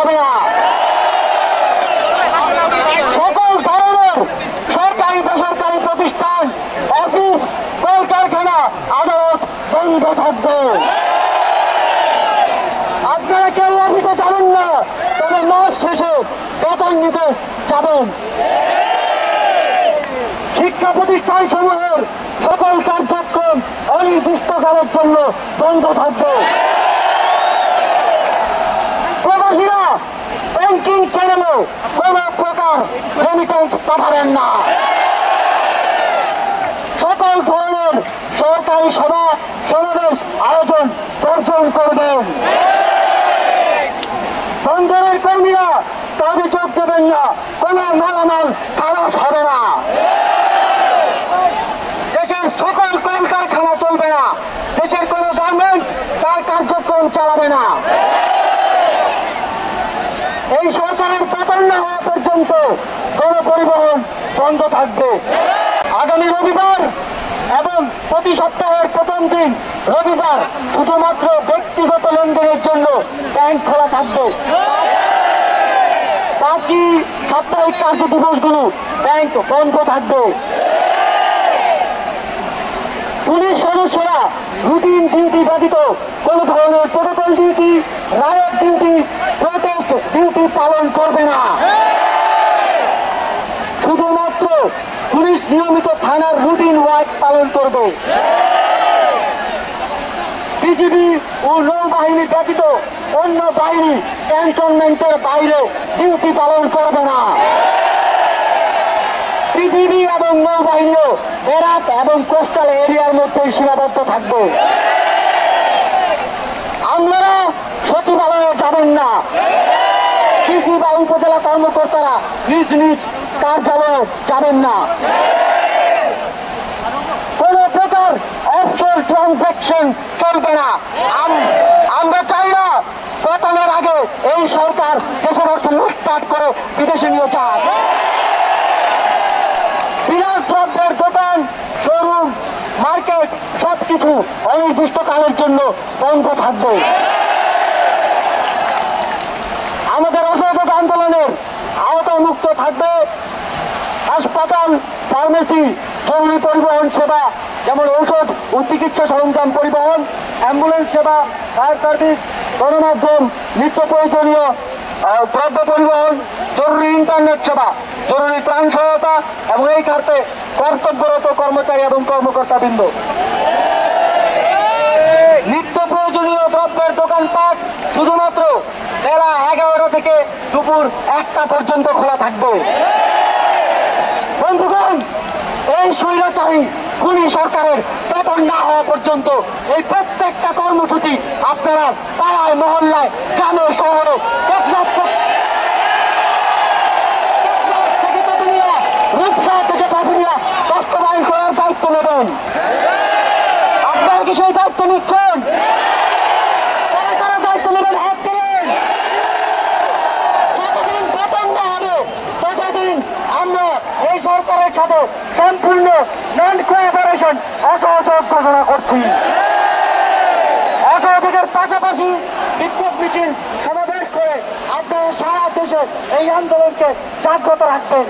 হবে না। সকল ধরনের সরকারি বেসরকারি প্রতিষ্ঠান, অফিস, কলকারখানা, আদালত বন্ধ থাকবে। আপনারা কেউ অফিসে যাবেন না, তবে মাস শেষে বেতন নিতে যাবেন। শিক্ষা প্রতিষ্ঠান সমূহের সকল কার্যক্রম অনির্দিষ্টকালের জন্য বন্ধ থাকবে। প্রবাসীরা ব্যাংকিং চ্যানেলে কোন প্রকার রেমিটেন্স পাঠাবেন না। সকল ধরনের সরকারি সভা সমাবেশ আয়োজন বর্জন করবেন। বন্দরের কর্মীরা কাজে যোগ দেবেন না, কোন মালামাল খালাস হবে না। দেশের সকল কলকারখানা চলবে না, দেশের কোন গার্মেন্টস তার কার্যক্রম চালাবে না। এই সরকারের পতন না হওয়া পর্যন্ত গণপরিবহন বন্ধ থাকবে। আগামী রবিবার এবং প্রতি সপ্তাহের প্রথম দিন রবিবার শুধুমাত্র ব্যক্তিগত লেনদেনের জন্য ব্যাংক খোলা থাকবে। বাকি সাপ্তাহিক কার্য দিবসগুলো ব্যাংক বন্ধ থাকবে। পুলিশ সদস্যরা রুটিন ডিউটি ব্যতীত কোন ধরনের প্রোটোকল ডিউটি, রায়ত ডিউটি, প্রোটেস্ট ডিউটি পালন করবে না। শুধুমাত্র পুলিশ নিয়মিত থানার রুটিন ওয়ার্ক পালন করবে। বিজিবি ও নৌবাহিনী ব্যতীত অন্য বাহিনী ক্যান্টনমেন্টের বাইরে ডিউটি পালন করবে না। বিজিবি এবং নৌবাহিনীও বেরাত এবং কোস্টাল এরিয়ার মধ্যে সীমাবদ্ধ থাকবে। আপনারা সচিবালয়ে যাবেন না, ডিসি বা উপজেলা কর্মকর্তারা নিজ নিজ কার্যালয়ে যাবেন না। কোন প্রকার অফশোর ট্রানজাকশন চলবে না। আমরা চাই না পতনের আগে এই সরকার দেশের অর্থ লুটপাট করে বিদেশে নিয়ে যাক। বিলাস দ্রব্যের দোকান, শোরুম, মার্কেট সবকিছু অনির্দিষ্টকালের জন্য বন্ধ থাকবে। আমাদের অসহযোগ আন্দোলনের আওতামুক্ত থাকবে হাসপাতাল, ফার্মেসি, জরুরি পরিবহন সেবা যেমন ঔষধ ও চিকিৎসা সরঞ্জাম পরিবহন, অ্যাম্বুলেন্স সেবা, ফায়ার সার্ভিস, গণমাধ্যম, নিত্য প্রয়োজনীয় দ্রব্য পরিবহন, জরুরি ইন্টারনেট সেবা, জরুরি ত্রাণ সহায়তা এবং এই খাতে কর্তব্যরত কর্মচারী এবং কর্মকর্তাবৃন্দ। নিত্য প্রয়োজনীয় দ্রব্যের দোকানপাট শুধুমাত্র বেলা 11টা থেকে দুপুর 1টা পর্যন্ত খোলা থাকবে। বন্ধুগণ, এই স্বৈরাচারী খুনি সরকারের পতন না হওয়া পর্যন্ত এই প্রত্যেকটা কর্মসূচি আপনারা পাড়ায়, মহল্লায়, গ্রামে, শহরে, থেকে তেতুলিয়া, রূপসা থেকে পাথুরিয়া বাস্তবায়ন করার দায়িত্ব নেবেন। আপনারা কি সেই দায়িত্ব নিচ্ছেন? কারা দায়িত্ব নেবেন? হাত তোলেন। যতদিন পতন না হবে ততদিন আমরা এই সরকারের সাথে সম্পূর্ণ নন কোঅপারেশন অসহযোগ ঘোষণা করছি। অসহযোগের পাশাপাশি বিক্ষোভ মিছিল সমাবেশ করে আপনারা সারা দেশে এই আন্দোলনকে জাগ্রত রাখবেন।